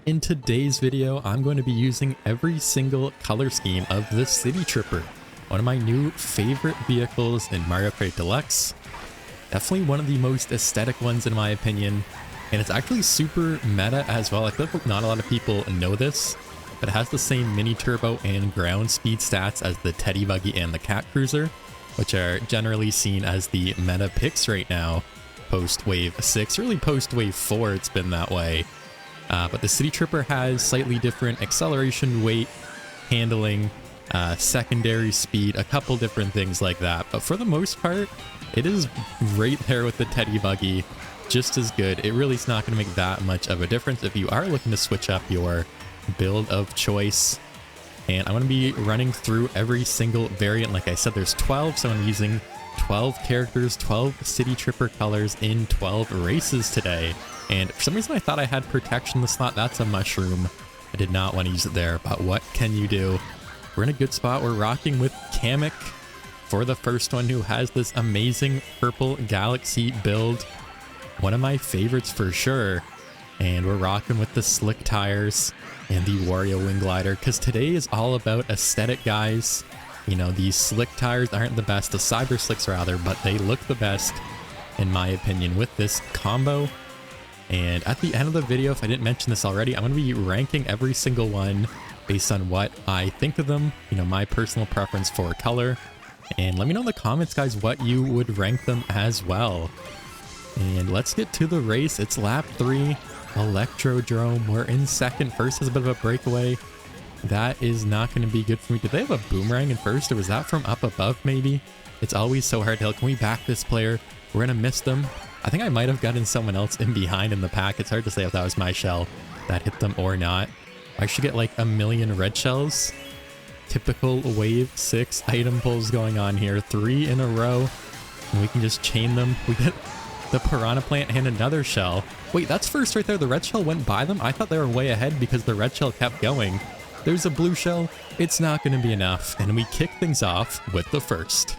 In today's video, I'm going to be using every single color scheme of the City Tripper, one of my new favorite vehicles in Mario Kart Deluxe. Definitely one of the most aesthetic ones in my opinion, and it's actually super meta as well. I feel like not a lot of people know this, but it has the same mini turbo and ground speed stats as the Teddy Buggy and the Cat Cruiser, which are generally seen as the meta picks right now, post Wave 6, really post Wave 4 it's been that way. But the City Tripper has slightly different acceleration, weight, handling, secondary speed, a couple different things like that. But for the most part, it is right there with the Teddy Buggy, just as good. It really is not going to make that much of a difference if you are looking to switch up your build of choice. And I'm going to be running through every single variant. Like I said, there's 12, so I'm using 12 characters, 12 City Tripper colors in 12 races today. And for some reason I thought I had protection in the slot. That's a mushroom. I did not want to use it there, but what can you do? We're in a good spot. We're rocking with Kamek for the first one, who has this amazing purple galaxy build. One of my favorites for sure. And we're rocking with the slick tires and the Wario wing glider, because today is all about aesthetic, guys. You know, these slick tires aren't the best, the cyber slicks rather, but they look the best in my opinion with this combo. And at the end of the video, if I didn't mention this already, I'm going to be ranking every single one based on what I think of them, you know, my personal preference for color. And let me know in the comments, guys, what you would rank them as well. And let's get to the race. It's lap 3, Electrodrome. We're in second. First is a bit of a breakaway. That is not going to be good for me. Did they have a boomerang in first, or was that from up above maybe? It's always so hard to tell. Can we back this player? We're going to miss them. I think I might have gotten someone else in behind in the pack. It's hard to say if that was my shell that hit them or not. I should get like a million red shells. Typical Wave 6 item pulls going on here. 3 in a row. And we can just chain them. We get the Piranha Plant and another shell. Wait, that's first right there. The red shell went by them? I thought they were way ahead because the red shell kept going. There's a blue shell. It's not going to be enough. And we kick things off with the first.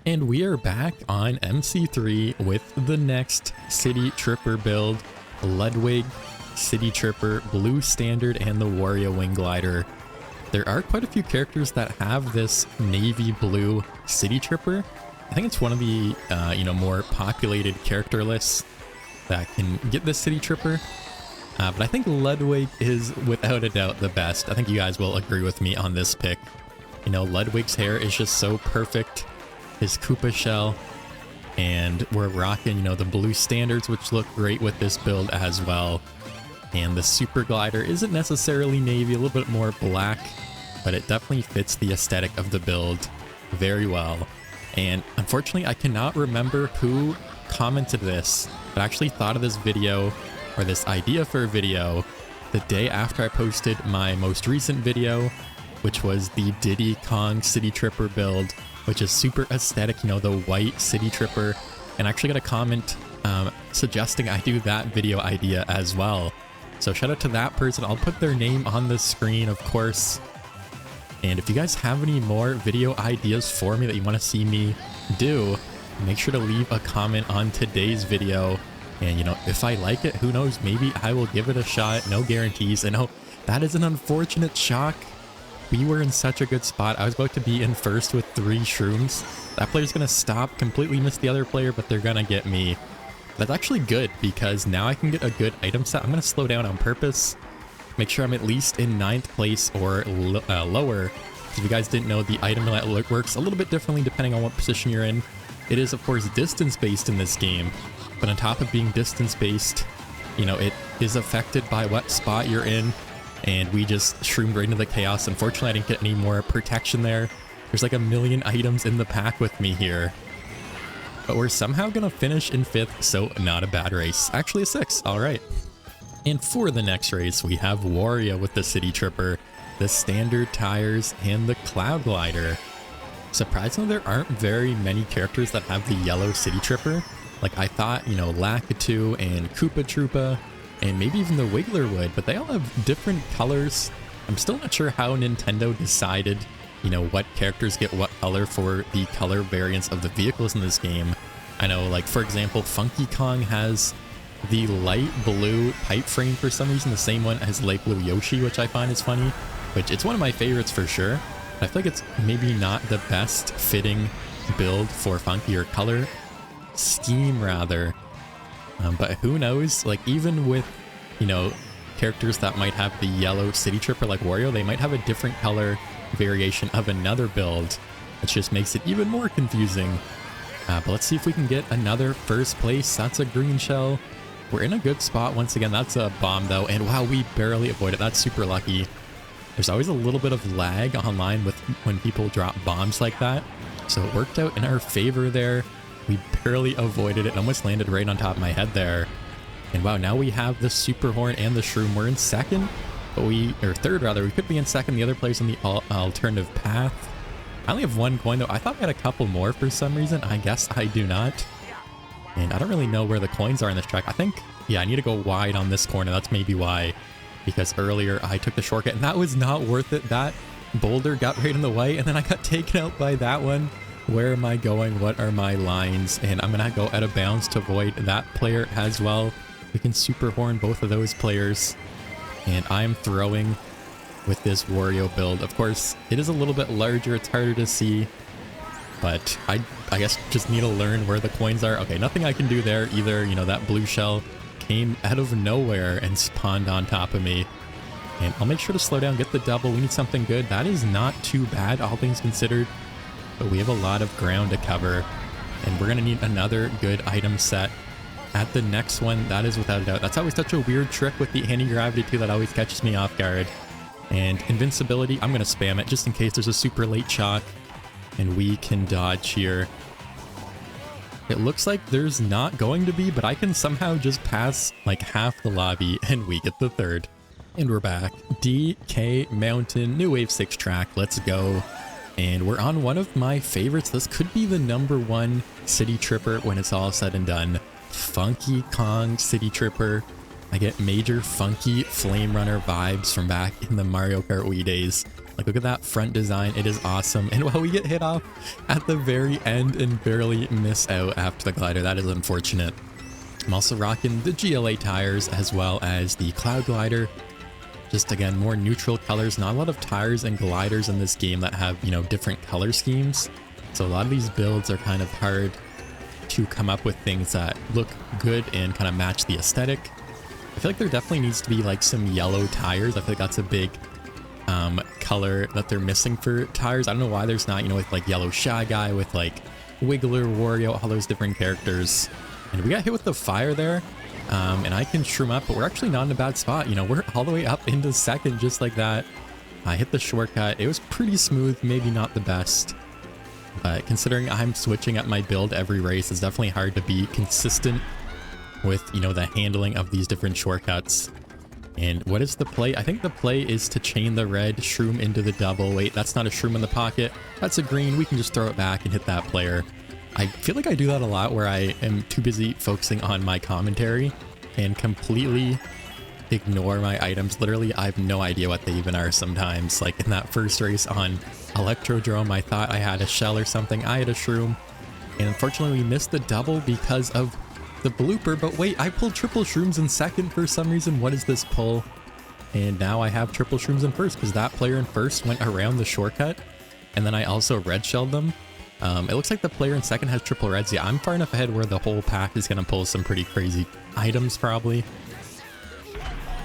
And we are back on MC3 with the next City Tripper build. Ludwig, City Tripper, Blue Standard, and the Wario Wing Glider. There are quite a few characters that have this navy blue City Tripper. I think it's one of the more populated character lists that can get this City Tripper. But I think Ludwig is without a doubt the best. I think you guys will agree with me on this pick. You know, Ludwig's hair is just so perfect. His Koopa shell, and we're rocking, you know, the blue standards, which look great with this build as well. And the super glider isn't necessarily navy, a little bit more black, but it definitely fits the aesthetic of the build very well. And unfortunately, I cannot remember who commented this, but I actually thought of this video, or this idea for a video, the day after I posted my most recent video, which was the Diddy Kong City Tripper build, which is super aesthetic, you know, the white City Tripper. And I actually got a comment suggesting I do that video idea as well. So shout out to that person. I'll put their name on the screen, of course. And if you guys have any more video ideas for me that you want to see me do, make sure to leave a comment on today's video. And, you know, if I like it, who knows, maybe I will give it a shot. No guarantees. And oh, that is an unfortunate shock. We were in such a good spot. I was about to be in first with 3 shrooms. That player's going to stop, completely miss the other player, but they're going to get me. That's actually good, because now I can get a good item set. I'm going to slow down on purpose. Make sure I'm at least in 9th place or lower. If you guys didn't know, the item roulette works a little bit differently depending on what position you're in. It is, of course, distance-based in this game. But on top of being distance-based, you know, it is affected by what spot you're in. And we just shroomed right into the chaos. Unfortunately, I didn't get any more protection there. There's like a million items in the pack with me here. But we're somehow going to finish in 5th, so not a bad race. Actually a 6, all right. And for the next race, we have Wario with the City Tripper, the standard tires, and the Cloud Glider. Surprisingly, there aren't very many characters that have the yellow City Tripper. Like I thought, you know, Lakitu and Koopa Troopa, and maybe even the Wiggler would, but they all have different colors. I'm still not sure how Nintendo decided, you know, what characters get what color for the color variants of the vehicles in this game. I know, like, for example, Funky Kong has the light blue pipe frame for some reason, the same one as light blue Yoshi, which I find is funny, which it's one of my favorites for sure. I feel like it's maybe not the best fitting build for funky or color scheme rather. But who knows, like even with, you know, characters that might have the yellow city tripper like Wario, they might have a different color variation of another build, which just makes it even more confusing. But let's see if we can get another first place. That's a green shell. We're in a good spot once again. That's a bomb though, and wow, we barely avoided. That's super lucky. There's always a little bit of lag online with when people drop bombs like that, so it worked out in our favor there. We barely avoided it. Almost landed right on top of my head there. And wow, now we have the super horn and the shroom. We're in second, but or third rather. We could be in second. The other player's in the alternative path. I only have one coin though. I thought I had a couple more for some reason. I guess I do not. And I don't really know where the coins are in this track. I think, yeah, I need to go wide on this corner. That's maybe why. Because earlier I took the shortcut and that was not worth it. That boulder got right in the way and then I got taken out by that one. Where am I going? What are my lines? And I'm gonna go out of bounds to avoid that player as well. We can super horn both of those players. And I'm throwing with this Wario build. Of course, it is a little bit larger. It's harder to see. But I guess just need to learn where the coins are. Okay, nothing I can do there either. You know, that blue shell came out of nowhere and spawned on top of me. And I'll make sure to slow down, get the double. We need something good. That is not too bad, all things considered. But we have a lot of ground to cover. And we're going to need another good item set at the next one. That is without a doubt. That's always such a weird trick with the anti-gravity too that always catches me off guard. And invincibility, I'm going to spam it just in case there's a super late shock. And we can dodge here. It looks like there's not going to be, but I can somehow just pass like half the lobby and we get the third. And we're back. DK Mountain, new Wave 6 track. Let's go. And we're on one of my favorites. This could be the #1 city tripper when it's all said and done. Funky Kong City Tripper. I get major funky Flame Runner vibes from back in the Mario Kart Wii days. Like, look at that front design. It is awesome. And while we get hit off at the very end and barely miss out after the glider, that is unfortunate. I'm also rocking the GLA tires as well as the Cloud Glider. Just, again, more neutral colors. Not a lot of tires and gliders in this game that have, you know, different color schemes. So a lot of these builds are kind of hard to come up with things that look good and kind of match the aesthetic. I feel like there definitely needs to be like some yellow tires. I feel like that's a big color that they're missing for tires. I don't know why there's not, you know, with like yellow Shy Guy, with like Wiggler, Wario, all those different characters. And we got hit with the fire there. And I can shroom up, but we're actually not in a bad spot. You know, we're all the way up into second just like that. I hit the shortcut. It was pretty smooth, maybe not the best. But considering I'm switching up my build every race, it's definitely hard to be consistent with, you know, the handling of these different shortcuts. And what is the play? I think the play is to chain the red shroom into the double. Wait, that's not a shroom in the pocket. That's a green. We can just throw it back and hit that player. I feel like I do that a lot where I am too busy focusing on my commentary and completely ignore my items. Literally, I have no idea what they even are sometimes. Like in that first race on Electrodrome, I thought I had a shell or something. I had a shroom. And unfortunately, we missed the double because of the blooper. But wait, I pulled triple shrooms in second for some reason. What is this pull? And now I have triple shrooms in first because that player in first went around the shortcut. And then I also red shelled them. It looks like the player in second has triple reds. Yeah, I'm far enough ahead where the whole pack is going to pull some pretty crazy items probably.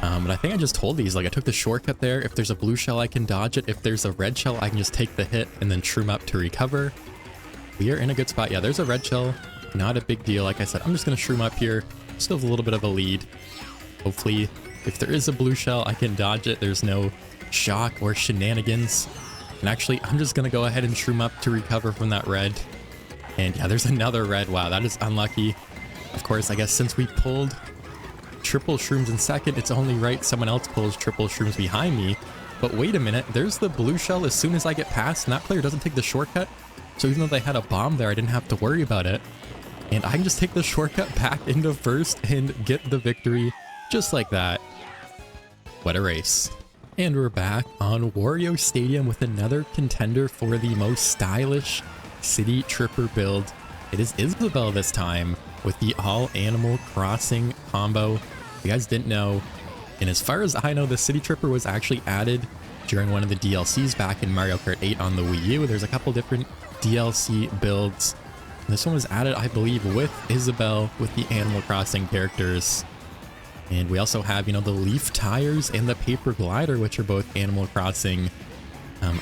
But I think I just told these, like I took the shortcut there. If there's a blue shell, I can dodge it. If there's a red shell, I can just take the hit and then shroom up to recover. We are in a good spot. Yeah, there's a red shell. Not a big deal. Like I said, I'm just going to shroom up here. Still have a little bit of a lead. Hopefully, if there is a blue shell, I can dodge it. There's no shock or shenanigans. And actually, I'm just going to go ahead and shroom up to recover from that red. And yeah, there's another red. Wow, that is unlucky. Of course, I guess since we pulled triple shrooms in second, it's only right someone else pulls triple shrooms behind me. But wait a minute, there's the blue shell as soon as I get past, and that player doesn't take the shortcut. So even though they had a bomb there, I didn't have to worry about it. And I can just take the shortcut back into first and get the victory just like that. What a race. And we're back on Wario Stadium with another contender for the most stylish city tripper build. It is Isabelle this time. with the all Animal Crossing combo. If you guys didn't know, and as far as I know, the City Tripper was actually added during one of the DLCs back in Mario Kart 8 on the Wii U. There's a couple different DLC builds. This one was added, I believe, with Isabelle, with the Animal Crossing characters. And we also have, you know, the leaf tires and the paper glider, which are both Animal Crossing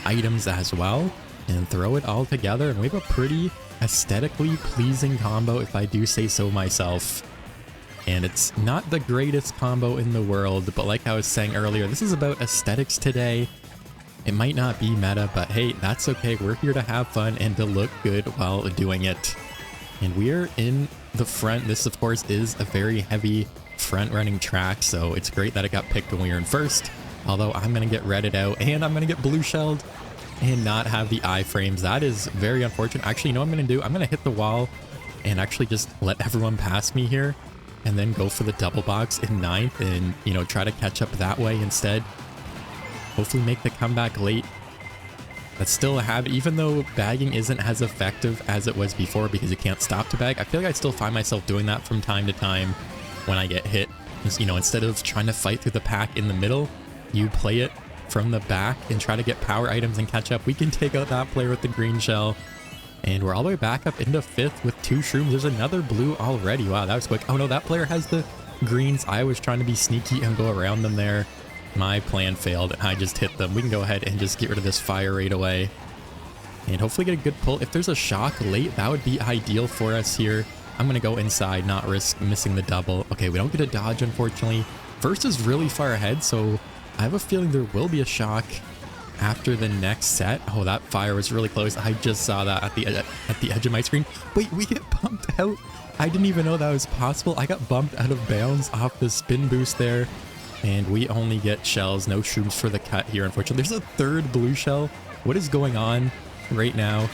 items as well. And throw it all together, and we have a pretty aesthetically pleasing combo, if I do say so myself. And it's not the greatest combo in the world, but like I was saying earlier, this is about aesthetics today. It might not be meta, but hey, that's okay. We're here to have fun and to look good while doing it. And we're in the front. This, of course, is a very heavy front-running track, so it's great that it got picked when we were in first. Although I'm going to get redded out, and I'm going to get blue-shelled and not have the iframes. That is very unfortunate. Actually, you know what I'm going to do? I'm going to hit the wall and actually just let everyone pass me here, and then go for the double box in 9th and, you know, try to catch up that way instead. Hopefully make the comeback late. That's still a habit, even though bagging isn't as effective as it was before because you can't stop to bag. I feel like I still find myself doing that from time to time when I get hit. Just, you know, instead of trying to fight through the pack in the middle, you play it from the back and try to get power items and catch up. We can take out that player with the green shell. And we're all the way back up into 5th with 2 shrooms. There's another blue already. Wow, that was quick. Oh no, that player has the greens. I was trying to be sneaky and go around them there. My plan failed. I just hit them. We can go ahead and just get rid of this fire right away. And hopefully get a good pull. If there's a shock late, that would be ideal for us here. I'm going to go inside, not risk missing the double. Okay, we don't get a dodge, unfortunately. First is really far ahead, so I have a feeling there will be a shock after the next set. Oh, that fire was really close. I just saw that at the edge of my screen. Wait, we get bumped out. I didn't even know that was possible. I got bumped out of bounds off the spin boost there. And we only get shells, no shrooms for the cut here, unfortunately. There's a 3rd blue shell. What is going on right now?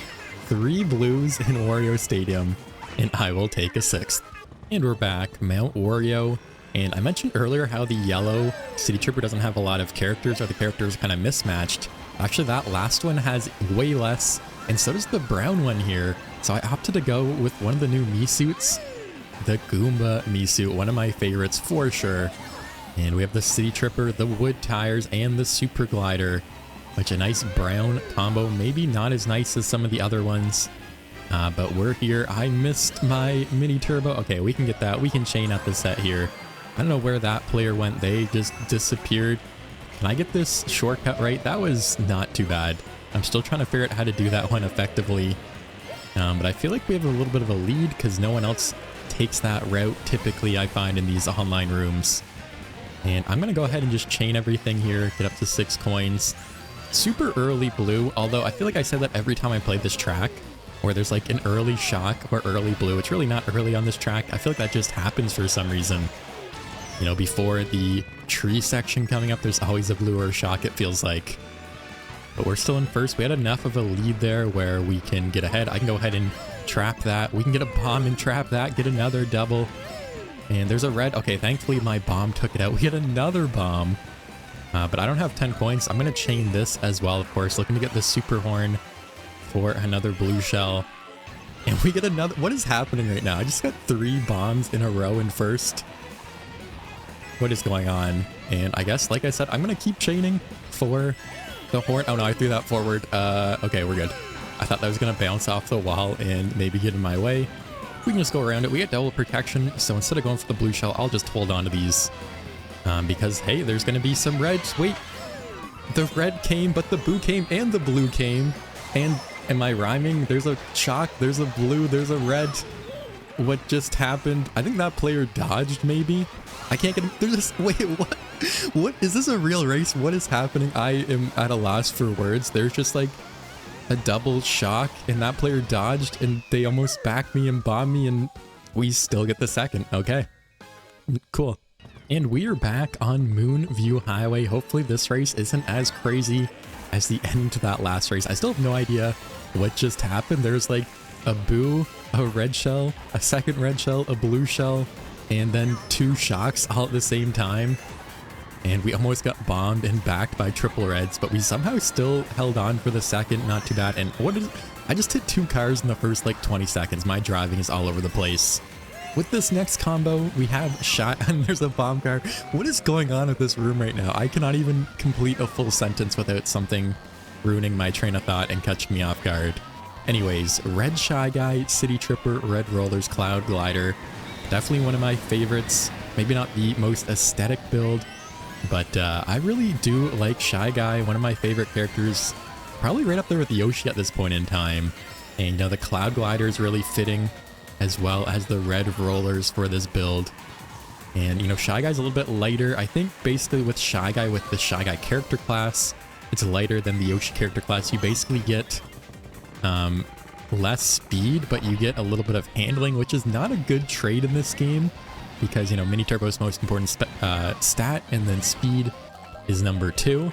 3 blues in Wario Stadium, and I will take a 6th. And we're back, Mount Wario. And I mentioned earlier how the yellow City Tripper doesn't have a lot of characters, or the characters are kind of mismatched. Actually, that last one has way less, and so does the brown one here. So I opted to go with one of the new Mii suits, the Goomba Mii suit, one of my favorites for sure. And we have the City Tripper, the wood tires, and the super glider, which a nice brown combo. Maybe not as nice as some of the other ones, but we're here. I missed my mini turbo. Okay, we can get that. We can chain out the set here. I don't know where that player went. They just disappeared. Can I get this shortcut right? That was not too bad. I'm still trying to figure out how to do that one effectively. But I feel like we have a little bit of a lead because no one else takes that route typically, I find, in these online rooms. And I'm going to go ahead and just chain everything here, get up to 6 coins. Super early blue, although I feel like I said that every time I played this track, where there's like an early shock or early blue. It's really not early on this track. I feel like that just happens for some reason. You know, before the tree section coming up, there's always a blue or a shock, it feels like. But we're still in first. We had enough of a lead there where we can get ahead. I can go ahead and trap that. We can get a bomb and trap that, get another double. And there's a red. Okay, thankfully my bomb took it out. We get another bomb. But I don't have 10 coins. I'm going to chain this as well, of course. Looking to get the super horn for another blue shell. And we get another. What is happening right now? I just got 3 bombs in a row in first. What is going on? And I guess, like I said, I'm going to keep chaining for the horn. Oh no, I threw that forward. Okay, we're good. I thought that was going to bounce off the wall and maybe get in my way. We can just go around it. We get double protection, so instead of going for the blue shell, I'll just hold on to these. Because, hey, there's going to be some reds. Wait, the red came, but the blue came, and the blue came. And, am I rhyming? There's a shock, there's a blue, there's a red. What just happened? I think that player dodged, maybe? I can't get him. There's this. Wait, what? What? Is this a real race? What is happening? I am at a loss for words. There's just like a double shock, and that player dodged, and they almost backed me and bombed me, and we still get the second. Okay. Cool. And we are back on Moonview Highway. Hopefully this race isn't as crazy as the end to that last race. I still have no idea what just happened. There's like a boo, a red shell, a second red shell, a blue shell, and then 2 shocks all at the same time. And we almost got bombed and backed by triple reds, but we somehow still held on for the second. Not too bad. And what is... I just hit 2 cars in the first like 20 seconds. My driving is all over the place. with this next combo, we have shot, and there's a bomb car. What is going on with this room right now? I cannot even complete a full sentence without something ruining my train of thought and catching me off guard. Anyways, Red Shy Guy, City Tripper, Red Rollers, Cloud Glider. Definitely one of my favorites. Maybe not the most aesthetic build, but I really do like Shy Guy, one of my favorite characters. Probably right up there with Yoshi at this point in time. And you know, the Cloud Glider is really fitting, as well as the Red Rollers for this build. And you know, Shy Guy's a little bit lighter. I think basically with Shy Guy, with the Shy Guy character class, it's lighter than the Yoshi character class. You basically get less speed, but you get a little bit of handling, which is not a good trade in this game, because you know, Mini Turbo's most important stat, and then speed is number 2.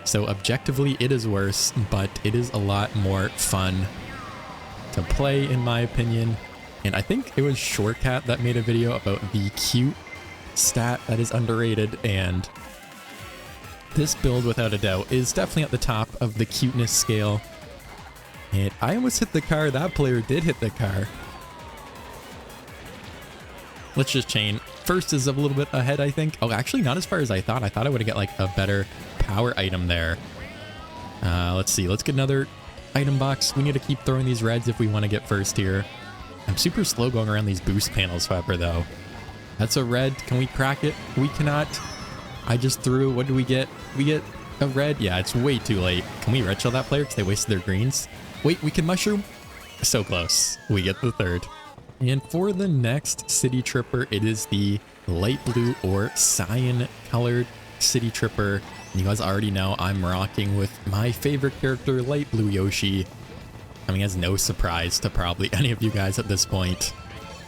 So objectively it is worse, but it is a lot more fun to play in my opinion. And I think it was Shortcat that made a video about the cute stat that is underrated, and this build without a doubt is definitely at the top of the cuteness scale. And I almost hit the car. That player did hit the car. Let's just chain. First is a little bit ahead, I think. Oh, actually not as far as I thought. I thought I would get like a better power item there. Let's see. Let's get another item box. We need to keep throwing these reds if we want to get first here. I'm super slow going around these boost panels, however, though. That's a red. Can we crack it? We cannot. I just threw. What do we get? We get a red. Yeah, it's way too late. Can we red shell that player because they wasted their greens? Wait, we can mushroom? So close. We get the third. And for the next City Tripper, it is the light blue or cyan colored City Tripper. And you guys already know I'm rocking with my favorite character, Light Blue Yoshi. Coming as no surprise to probably any of you guys at this point.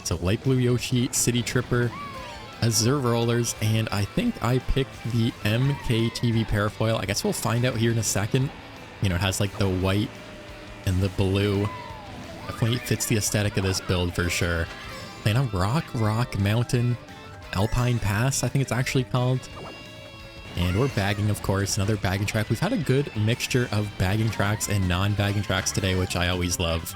So Light Blue Yoshi, City Tripper, Azure Rollers, and I think I picked the MKTV Parafoil. I guess we'll find out here in a second. You know, it has like the white and the blue. Definitely fits the aesthetic of this build for sure. And a Rock Mountain Alpine Pass, I think it's actually called. And we're bagging, of course, another bagging track. We've had a good mixture of bagging tracks and non-bagging tracks today, which I always love.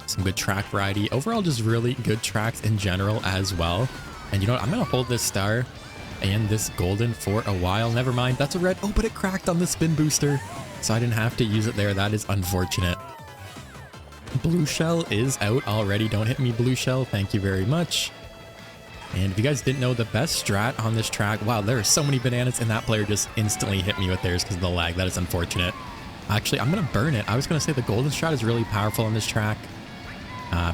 Some good track variety. Overall, just really good tracks in general as well. And you know what? I'm going to hold this star and this golden for a while. Never mind. That's a red. Oh, but it cracked on the spin booster, so I didn't have to use it there. That is unfortunate. Blue shell is out already. Don't hit me, blue shell. Thank you very much. And if you guys didn't know, the best strat on this track, wow, there are so many bananas, and that player just instantly hit me with theirs because of the lag. That is unfortunate. Actually, I'm going to burn it. I was going to say the golden strat is really powerful on this track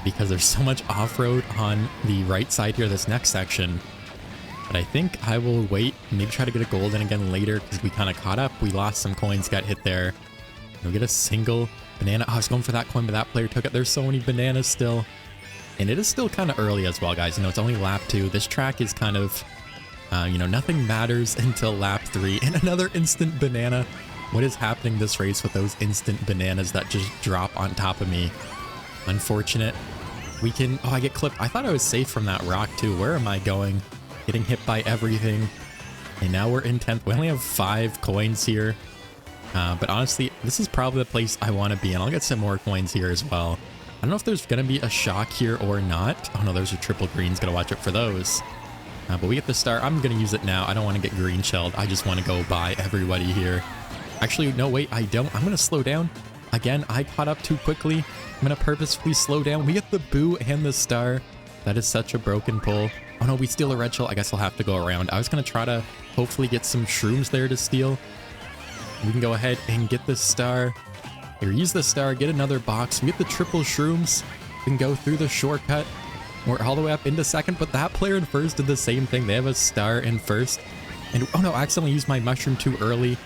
because there's so much off-road on the right side here, this next section. But I think I will wait, maybe try to get a golden again later because we kind of caught up. We lost some coins, got hit there. We'll get a single banana. Oh, I was going for that coin, but that player took it. There's so many bananas still. And it is still kind of early as well, guys. You know, it's only lap 2. This track is kind of, you know, nothing matters until lap 3. And another instant banana. What is happening this race with those instant bananas that just drop on top of me? Unfortunate. We can... Oh, I get clipped. I thought I was safe from that rock, too. Where am I going? Getting hit by everything. And now we're in 10th. We only have 5 coins here. But honestly, this is probably the place I want to be. And I'll get some more coins here as well. I don't know if there's going to be a shock here or not. Oh no, there's a triple greens. Gotta watch out for those. But we get the star. I'm going to use it now. I don't want to get green shelled. I just want to go by everybody here. Actually, no, wait, I don't. I'm going to slow down. Again, I caught up too quickly. I'm going to purposefully slow down. We get the boo and the star. That is such a broken pull. Oh no, we steal a red shell. I guess I'll have to go around. I was going to try to hopefully get some shrooms there to steal. We can go ahead and get the star. Here, use the star, get another box. We get the triple shrooms. We can go through the shortcut. We're all the way up into second, but that player in first did the same thing. They have a star in first. And oh no, I accidentally used my mushroom too early.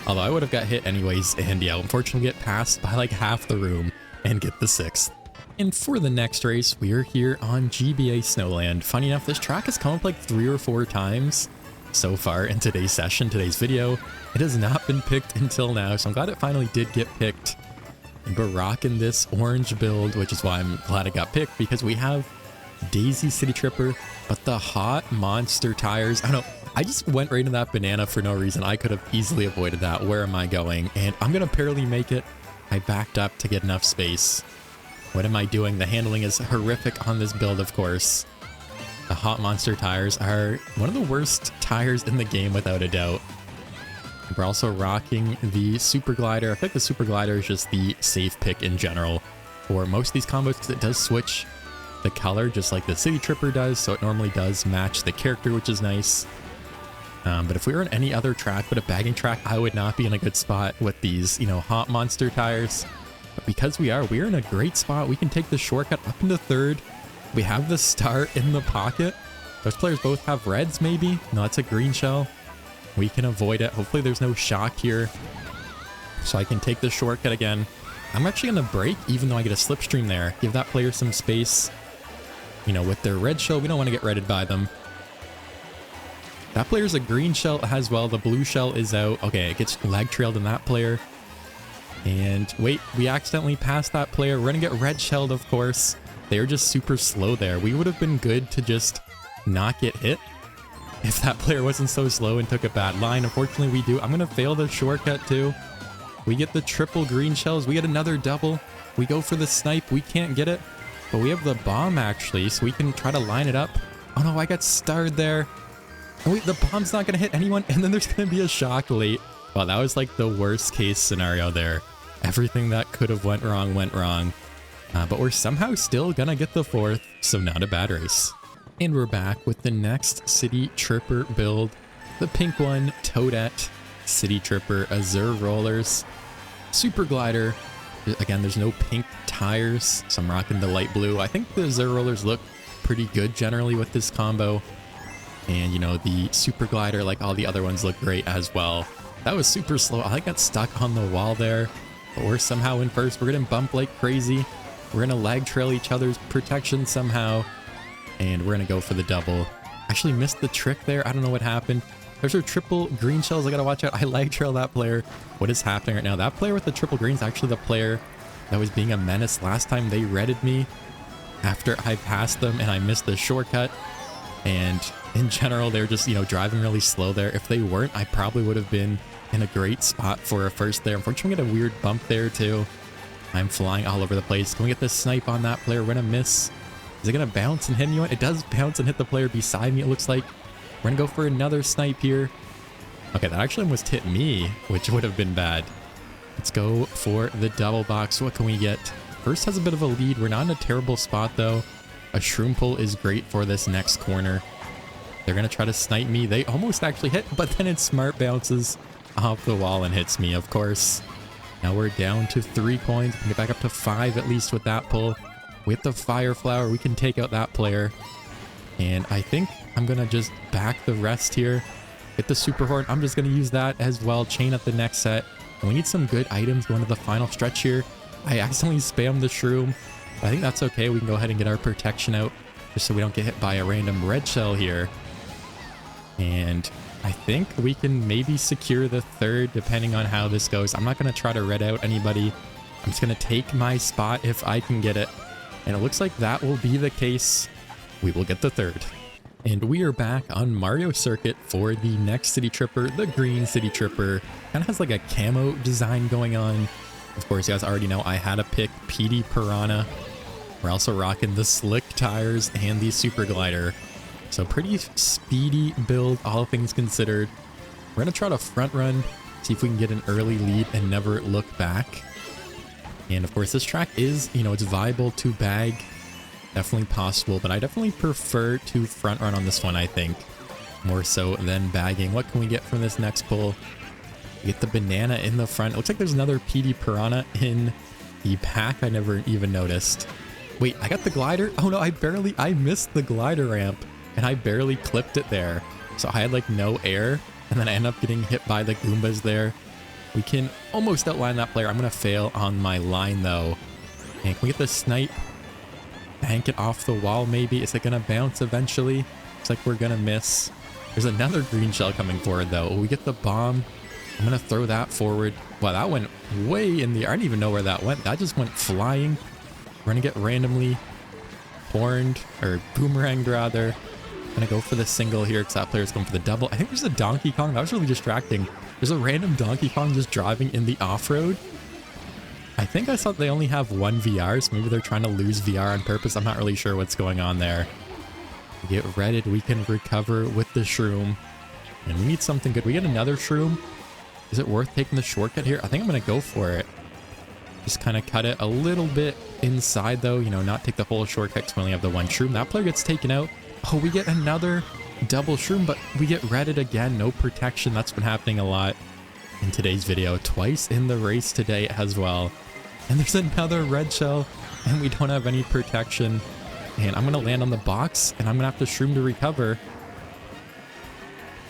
Although I would have got hit anyways. And yeah, unfortunately get passed by like half the room and get the 6th. And for the next race, we are here on GBA Snowland. Funny enough, this track has come up like 3 or 4 times so far in today's session, today's video. It has not been picked until now, so I'm glad it finally did get picked. And we're rocking this orange build, which is why I'm glad it got picked, because we have Daisy City Tripper, but the hot monster tires. I don't know, I just went right into that banana for no reason. I could have easily avoided that. Where am I going? And I'm gonna barely make it. I backed up to get enough space. What am I doing? The handling is horrific on this build, of course. The Hot Monster tires are one of the worst tires in the game without a doubt. We're also rocking the Super Glider. I think the Super Glider is just the safe pick in general for most of these combos because it does switch the color just like the City Tripper does, so it normally does match the character, which is nice. But if we were on any other track but a bagging track, I would not be in a good spot with these, you know, Hot Monster tires. But because we're in a great spot. We can take the shortcut up into third. We have the star in the pocket. Those players both have reds, maybe? No, that's a green shell. We can avoid it. Hopefully there's no shock here, so I can take the shortcut again. I'm actually going to brake, even though I get a slipstream there. Give that player some space. You know, with their red shell, we don't want to get redded by them. That player's a green shell as well. The blue shell is out. Okay, it gets lag trailed in that player. And wait, we accidentally passed that player. We're going to get red shelled, of course. They're just super slow there. We would have been good to just not get hit if that player wasn't so slow and took a bad line. Unfortunately, we do. I'm going to fail the shortcut too. We get the triple green shells. We get another double. We go for the snipe. We can't get it, but we have the bomb actually, so we can try to line it up. Oh no, I got starred there. Oh wait, the bomb's not going to hit anyone, and then there's going to be a shock late. Well, that was like the worst case scenario there. Everything that could have went wrong went wrong. But we're somehow still going to get the fourth, so not a bad race. And we're back with the next City Tripper build. The pink one, Toadette, City Tripper, Azure Rollers, Super Glider. Again, there's no pink tires, so I'm rocking the light blue. I think the Azure Rollers look pretty good generally with this combo. And, you know, the Super Glider, like all the other ones, look great as well. That was super slow. I got stuck on the wall there, but we're somehow in first. We're getting bumped like crazy. We're going to lag trail each other's protection somehow. And we're going to go for the double. Actually missed the trick there. I don't know what happened. There's our triple green shells. I got to watch out. I lag trail that player. What is happening right now? That player with the triple green is actually the player that was being a menace last time. They redded me after I passed them and I missed the shortcut. And in general, they're just, you know, driving really slow there. If they weren't, I probably would have been in a great spot for a first there. Unfortunately, we get a weird bump there too. I'm flying all over the place. Can we get the snipe on that player? We're going to miss. Is it going to bounce and hit anyone? It does bounce and hit the player beside me, it looks like. We're going to go for another snipe here. Okay, that actually almost hit me, which would have been bad. Let's go for the double box. What can we get? First has a bit of a lead. We're not in a terrible spot, though. A shroom pull is great for this next corner. They're going to try to snipe me. They almost actually hit, but then it smart bounces off the wall and hits me, of course. Now we're down to 3 coins. We can get back up to 5 at least with that pull. With the fire flower, we can take out that player. And I think I'm going to just back the rest here. Get the super horn. I'm just going to use that as well. Chain up the next set. And we need some good items going to the final stretch here. I accidentally spammed the shroom. But I think that's okay. We can go ahead and get our protection out just so we don't get hit by a random red shell here. And I think we can maybe secure the third depending on how this goes. I'm not going to try to red out anybody. I'm just going to take my spot if I can get it. And it looks like that will be the case. We will get the third. And we are back on Mario Circuit for the next City Tripper, the green City Tripper. Kind of has like a camo design going on. Of course, you guys already know I had to pick Petey Piranha. We're also rocking the slick tires and the Super Glider. So pretty speedy build, all things considered. We're going to try to front run, see if we can get an early lead and never look back. And of course, this track is, you know, it's viable to bag. Definitely possible, but I definitely prefer to front run on this one, I think. More so than bagging. What can we get from this next pull? We get the banana in the front. It looks like there's another Petey Piranha in the pack. I never even noticed. Wait, I got the glider? Oh no, I missed the glider ramp. And I barely clipped it there. So I had like no air. And then I end up getting hit by the Goombas there. We can almost outline that player. I'm going to fail on my line though. And can we get the snipe? Bank it off the wall maybe? Is it going to bounce eventually? Looks like we're going to miss. There's another green shell coming forward though. We get the bomb. I'm going to throw that forward. Wow, that went way in the air. I didn't even know where that went. That just went flying. We're going to get randomly horned or boomeranged rather. Gonna go for the single here because that player's going for the double. I think there's a Donkey Kong. That was really distracting. There's a random Donkey Kong just driving in the off-road. I think I saw they only have one VR, so maybe they're trying to lose VR on purpose. I'm not really sure what's going on there. We get redded, we can recover with the shroom. And we need something good. We get another shroom. Is it worth taking the shortcut here? I think I'm going to go for it. Just kind of cut it a little bit inside though, you know, not take the whole shortcut because we only have the one shroom. That player gets taken out. Oh, we get another double shroom, but we get redded again. No protection. That's been happening a lot in today's video. Twice in the race today as well. And there's another red shell and we don't have any protection. And I'm going to land on the box and I'm going to have to shroom to recover.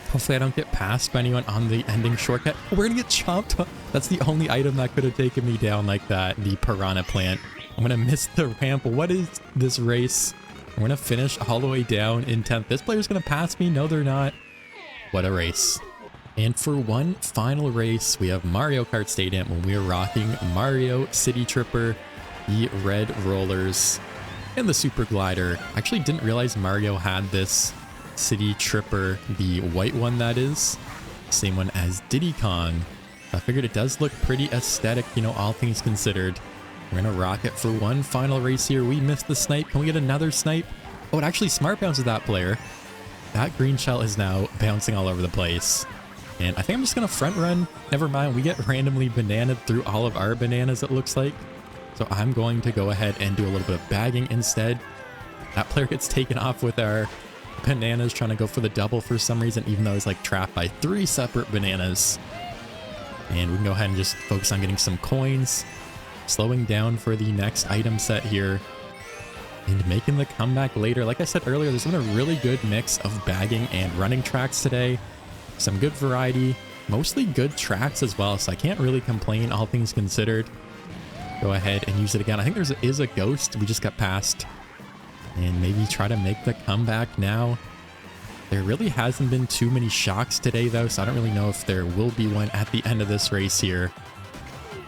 Hopefully I don't get passed by anyone on the ending shortcut. We're going to get chopped. That's the only item that could have taken me down like that. The piranha plant. I'm going to miss the ramp. What is this race? I'm going to finish all the way down in 10th. This player's going to pass me. No, they're not. What a race. And for one final race, we have Mario Kart Stadium when we are rocking Mario City Tripper, the red rollers, and the super glider. I actually didn't realize Mario had this City Tripper, the white one that is. Same one as Diddy Kong. I figured it does look pretty aesthetic, you know, all things considered. We're gonna rock it for one final race here. We missed the snipe. Can we get another snipe? Oh, it actually smart bounces that player. That green shell is now bouncing all over the place. And I think I'm just gonna front run. Never mind, we get randomly bananaed through all of our bananas, it looks like. So I'm going to go ahead and do a little bit of bagging instead. That player gets taken off with our bananas, trying to go for the double for some reason, even though he's like trapped by 3 separate bananas. And we can go ahead and just focus on getting some coins, slowing down for the next item set here, and making the comeback later. Like I said earlier, there's been a really good mix of bagging and running tracks today. Some good variety, mostly good tracks as well, so I can't really complain, all things considered. Go ahead and use it again. I think there is a ghost. We just got past. And maybe try to make the comeback now. There really hasn't been too many shocks today though, so I don't really know if there will be one at the end of this race here.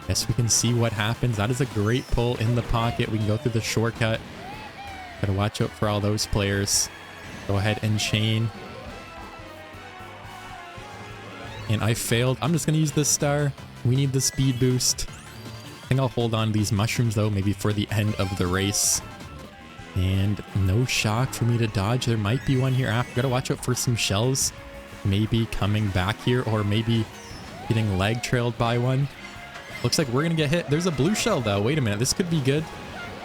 Guess we can see what happens. That is a great pull in the pocket. We can go through the shortcut. Gotta watch out for all those players. Go ahead and chain. And I failed. I'm just gonna use this star. We need the speed boost. I think I'll hold on to these mushrooms though, maybe for the end of the race. And no shock for me to dodge. There might be one here after. Gotta watch out for some shells. Maybe coming back here, or maybe getting leg trailed by one. Looks like we're gonna get hit. There's a blue shell though. Wait a minute, this could be good.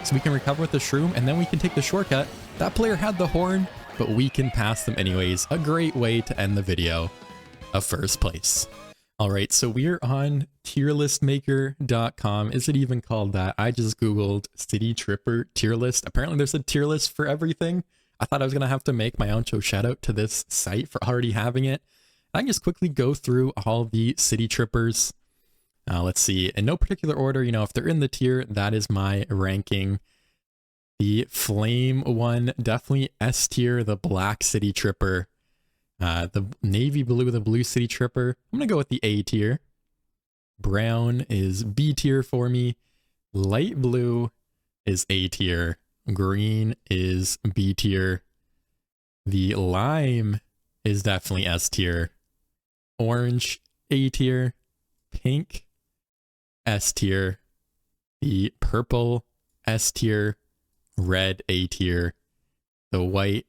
So we can recover with the shroom and then we can take the shortcut. That player had the horn, but we can pass them anyways. A great way to end the video of first place. All right, so we're on tierlistmaker.com. Is it even called that? I just Googled City Tripper tier list. Apparently there's a tier list for everything. I thought I was going to have to make my own shout out to this site for already having it. I can just quickly go through all the City Trippers. Let's see, in no particular order, you know, if they're in the tier, that is my ranking. The Flame one, definitely S tier, the Black City Tripper. The navy blue, the Blue City Tripper, I'm gonna go with the A tier. Brown is B tier for me. Light blue is A tier. Green is B tier. The lime is definitely S tier. Orange, A tier. Pink, S tier. The purple, S tier. Red, A tier. The white,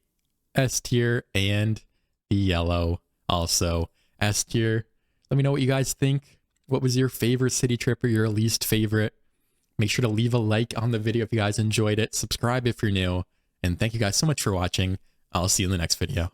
S tier. And the yellow, also S tier. Let me know what you guys think. What was your favorite City Tripper, your least favorite? Make sure to leave a like on the video if you guys enjoyed it. Subscribe if you're new. And thank you guys so much for watching. I'll see you in the next video.